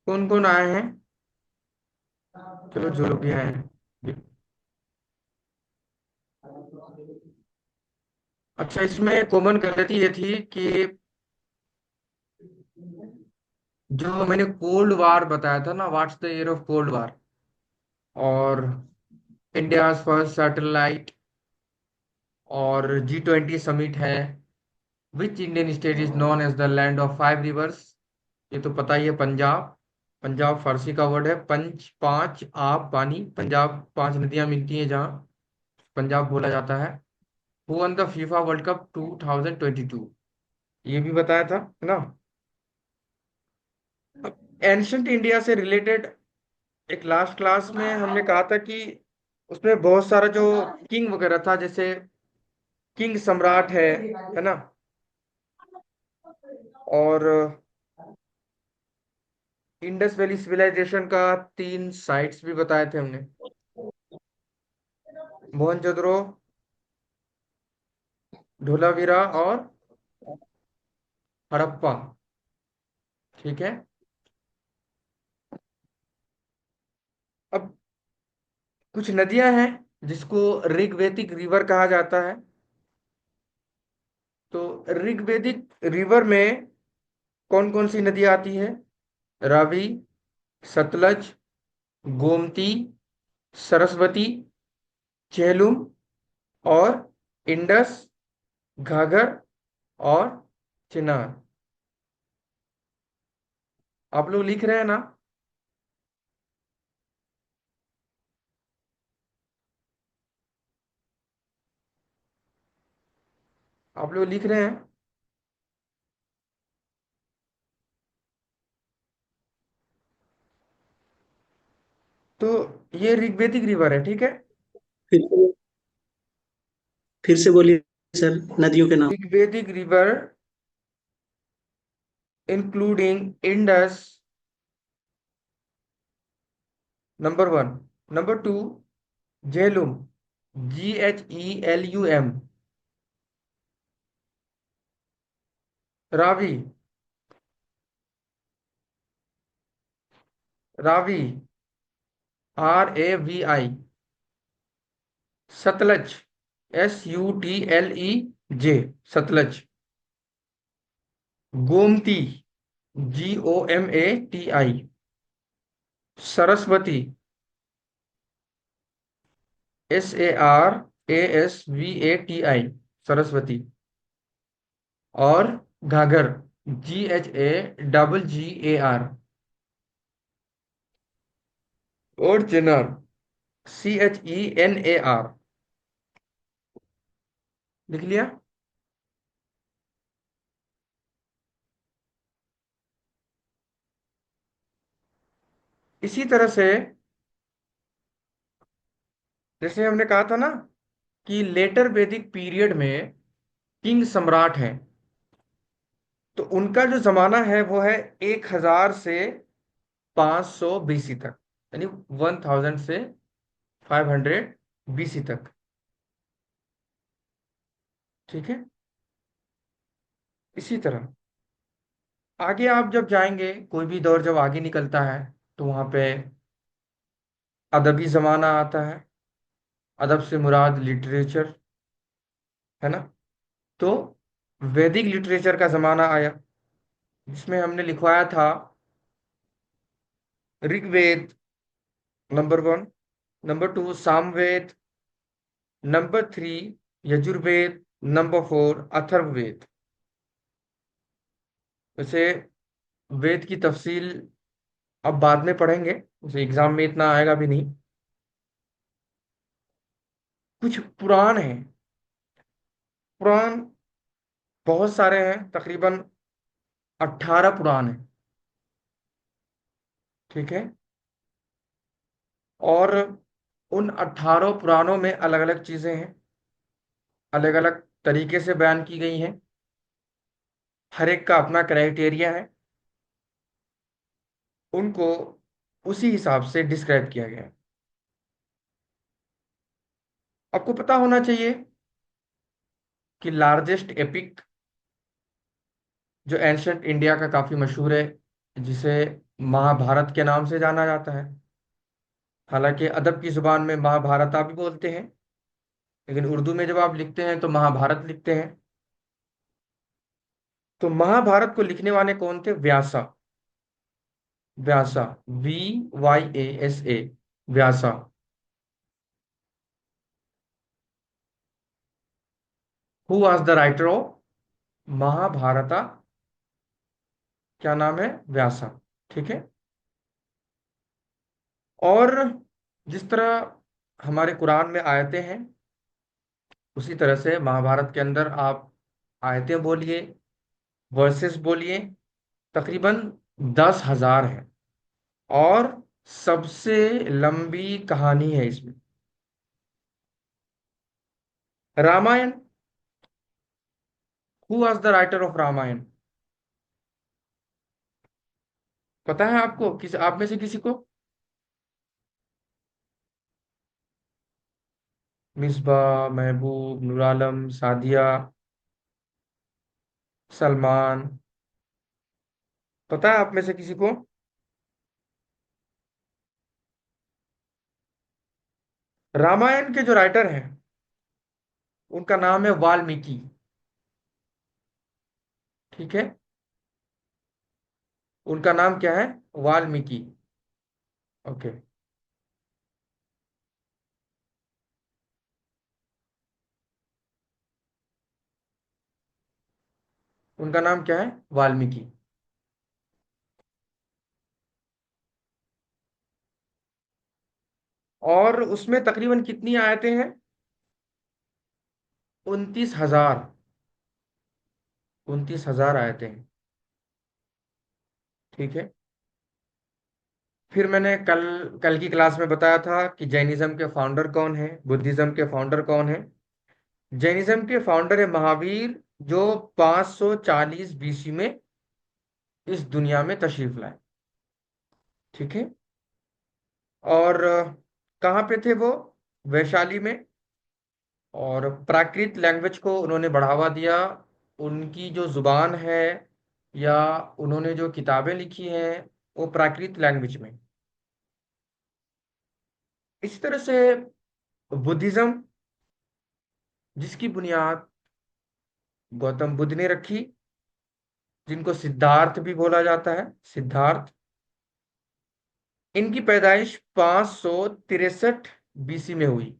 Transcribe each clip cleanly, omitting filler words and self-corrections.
कौन कौन आए हैं? चलो जो लोग भी आए हैं। अच्छा, इसमें कॉमन गलती ये थी कि जो मैंने कोल्ड वार बताया था ना, what's the year of cold war, और इंडिया फर्स्ट सैटेलाइट, और G20 समिट है। Which Indian state is known as the land of five rivers? ये तो पता ही है, पंजाब। पंजाब फारसी का वर्ड है पंच, पांच आप पानी। पंजाब पांच नदियां मिलती हैं जहाँ पंजाब बोला जाता है। Who one the FIFA world cup 2022? ये भी बताया था, है ना। एंशंट इंडिया से रिलेटेड एक लास्ट क्लास में हमने कहा था कि उसमें बहुत सारा जो किंग वगैरह था, जैसे किंग सम्राट है ना। और इंडस वैली सिविलाइजेशन का तीन साइट्स भी बताए थे हमने। मोहनजोदड़ो, धोलावीरा और हड़प्पा। ठीक है। अब कुछ नदियां हैं जिसको ऋग्वेदिक रिवर कहा जाता है। तो ऋग्वेदिक रिवर में कौन कौन सी नदियां आती है? रावी, सतलज, गोमती, सरस्वती, झेलुम और इंडस, घाघर और चिनार। आप लोग लिख रहे हैं ना? आप लोग लिख रहे हैं? तो ये ऋग्वेदिक रिवर है, ठीक है। फिर फिर से बोलिए सर, नदियों के नाम। Rigvedic river including Indus, number one. Number two, Jhelum, Ghelum। Ravi, Ravi, Ravi। Sutlej, Sutlej, Sutlej. Gomati, Gomati। Saraswati, Sarasvati, Saraswati. और घाघर, Ghagar। और चिनार, Chenar। लिख लिया? इसी तरह से, जैसे हमने कहा था ना कि लेटर वैदिक पीरियड में किंग सम्राट हैं, तो उनका जो जमाना है वो है 1000 से 500 बीसी तक, यानी 1000 से 500 बीसी तक। ठीक है। इसी तरह आगे आप जब जाएंगे, कोई भी दौर जब आगे निकलता है, तो वहां पे अदबी जमाना आता है। अदब से मुराद लिटरेचर, है ना। तो वैदिक लिटरेचर का जमाना आया, जिसमें हमने लिखवाया था Rigveda number one, number two Samaveda, number three Yajurveda, number four Atharvaveda. वैसे वेद की तफसील अब बाद में पढ़ेंगे, उसे एग्जाम में इतना आएगा भी नहीं। कुछ पुराण हैं। पुराण बहुत सारे हैं, तकरीबन 18 पुराण हैं। ठीक है। और उन 18 पुराणों में अलग अलग चीजें हैं, अलग अलग तरीके से बयान की गई हैं। हर एक का अपना क्राइटेरिया है, उनको उसी हिसाब से डिस्क्राइब किया गया है। आपको पता होना चाहिए कि लार्जेस्ट एपिक जो एंशंट इंडिया का काफी मशहूर है, जिसे महाभारत के नाम से जाना जाता है। हालांकि अदब की जुबान में महाभारत आप भी बोलते हैं, लेकिन उर्दू में जब आप लिखते हैं तो महाभारत लिखते हैं। तो महाभारत को लिखने वाले कौन थे? Vyasa. Vyasa, VYASA, Vyasa. Who was the writer of Mahabharata? क्या नाम है? व्यासा। ठीक है। और जिस तरह हमारे कुरान में आयतें हैं, उसी तरह से महाभारत के अंदर आप आयतें बोलिए, वर्सेस बोलिए, तकरीबन 10,000 है। और सबसे लंबी कहानी है इसमें। Ramayana. Who was the writer of Ramayana? पता है आपको? किस आप में से किसी को? मिसबा, महबूब, नूर आलम, सादिया, सलमान। पता है आप में से किसी को? रामायण के जो राइटर हैं उनका नाम है वाल्मीकि। ठीक है। उनका नाम क्या है? वाल्मीकि। ओके। उनका नाम क्या है? वाल्मीकि। और उसमें तकरीबन कितनी आयतें हैं? 29,000। 29,000 आयतें हैं। ठीक है। फिर मैंने कल कल की क्लास में बताया था कि जैनिज्म के फाउंडर कौन है, बुद्धिज्म के फाउंडर कौन है। जैनिज्म के फाउंडर है महावीर, जो 540 BC में इस दुनिया में तशरीफ लाए। ठीक है। और कहाँ पे थे वो? वैशाली में। और प्राकृत लैंग्वेज को उन्होंने बढ़ावा दिया। उनकी जो जुबान है, या उन्होंने जो किताबें लिखी हैं, वो प्राकृत लैंग्वेज में। इसी तरह से बुद्धिज्म, जिसकी बुनियाद गौतम बुद्ध ने रखी, जिनको सिद्धार्थ भी बोला जाता है, सिद्धार्थ। इनकी पैदाइश 563 BC में हुई।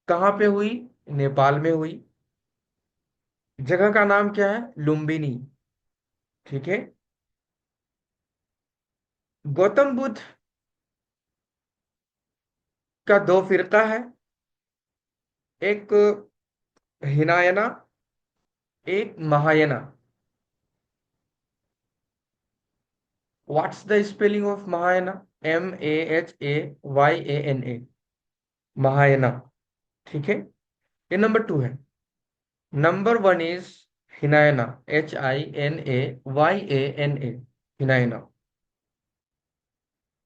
कहाँ पे हुई? नेपाल में हुई। जगह का नाम क्या है? लुम्बिनी। ठीक है। गौतम बुद्ध का दो फिरका है। एक हिनायना, एक Mahayana. What's the spelling of Mahayana? MAHAYANA, Mahayana. ठीक है। ये नंबर 2 है। Number 1 is Hinayana, HINAYANA, Hinayana.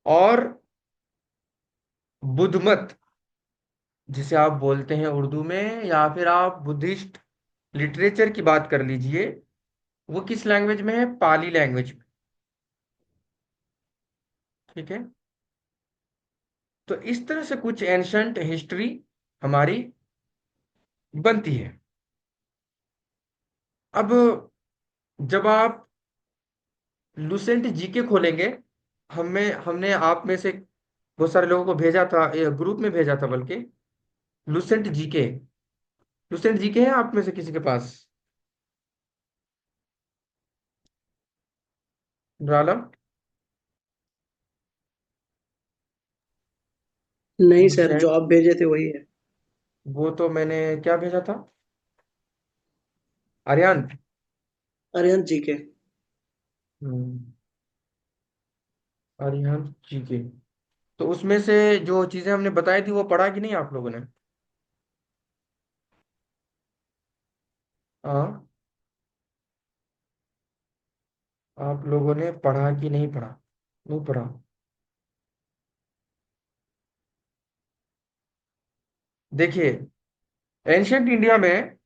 और बुद्धमत, जिसे आप बोलते हैं उर्दू में, या फिर आप बुद्धिस्ट लिटरेचर की बात कर लीजिए, वो किस लैंग्वेज में है? पाली लैंग्वेज में। ठीक है। तो इस तरह से कुछ एंशंट हिस्ट्री हमारी बनती है। अब जब आप लुसेंट जीके खोलेंगे, हमने आप में से बहुत सारे लोगों को भेजा था, ग्रुप में भेजा था बल्कि, लुसेंट जीके। लुसेंट जीके है आप में से किसी के पास? आलम। नहीं सर, जो लुसेंट, आप भेजे थे वही है। वो तो मैंने क्या भेजा था? आर्यन। अरिहंत जी के। हम्म, आर्यन जीके। तो उसमें से जो चीजें हमने बताई थी वो पढ़ा कि नहीं आप लोगों ने? हाँ। आप लोगों ने पढ़ा कि नहीं पढ़ा? नहीं पढ़ा। देखिए, एंशंट इंडिया में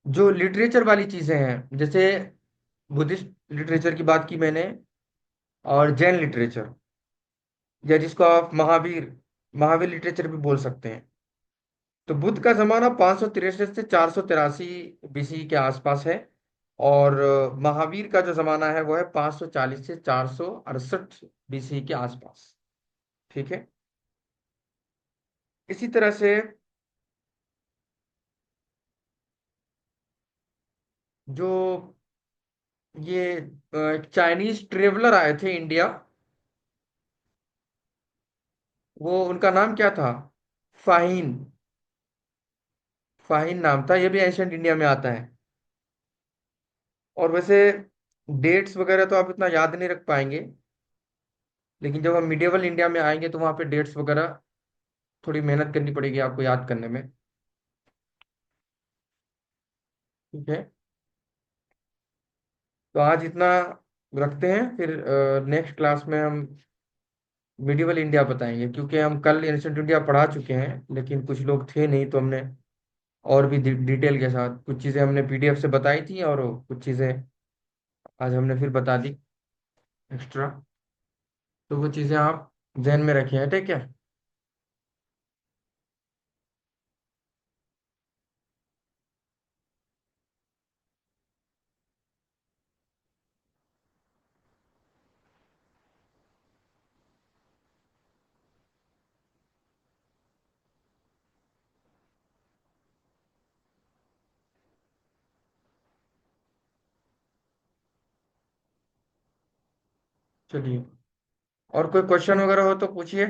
जो लिटरेचर वाली चीजें हैं, जैसे बुद्धिस्ट लिटरेचर की बात की मैंने, और जैन लिटरेचर, या जिसको आप महावीर महावीर लिटरेचर भी बोल सकते हैं। तो बुद्ध का जमाना 563 से 483 बीसी के आसपास है। और महावीर का जो जमाना है वो है 540 से 468 बीसी के आसपास। ठीक है। इसी तरह से जो ये चाइनीज ट्रेवलर आए थे इंडिया, वो उनका नाम क्या था? फाहिन। फाहिन नाम था, ये भी एंशियंट इंडिया में आता है। और वैसे डेट्स वगैरह तो आप इतना याद नहीं रख पाएंगे, लेकिन जब हम मिडिवल इंडिया में आएंगे तो वहाँ पे डेट्स वगैरह थोड़ी मेहनत करनी पड़ेगी आपको याद करने में। ठीक है। तो आज इतना रखते हैं, फिर नेक्स्ट क्लास में हम मिडिवल इंडिया बताएंगे, क्योंकि हम कल एंशियंट इंडिया पढ़ा चुके हैं लेकिन कुछ लोग थे नहीं, तो हमने और भी डिटेल के साथ कुछ चीज़ें हमने पीडीएफ से बताई थी, और कुछ चीज़ें आज हमने फिर बता दी एक्स्ट्रा। तो वो चीज़ें आप ध्यान में रखें, ठीक है। चलिए, और कोई क्वेश्चन वगैरह हो तो पूछिए।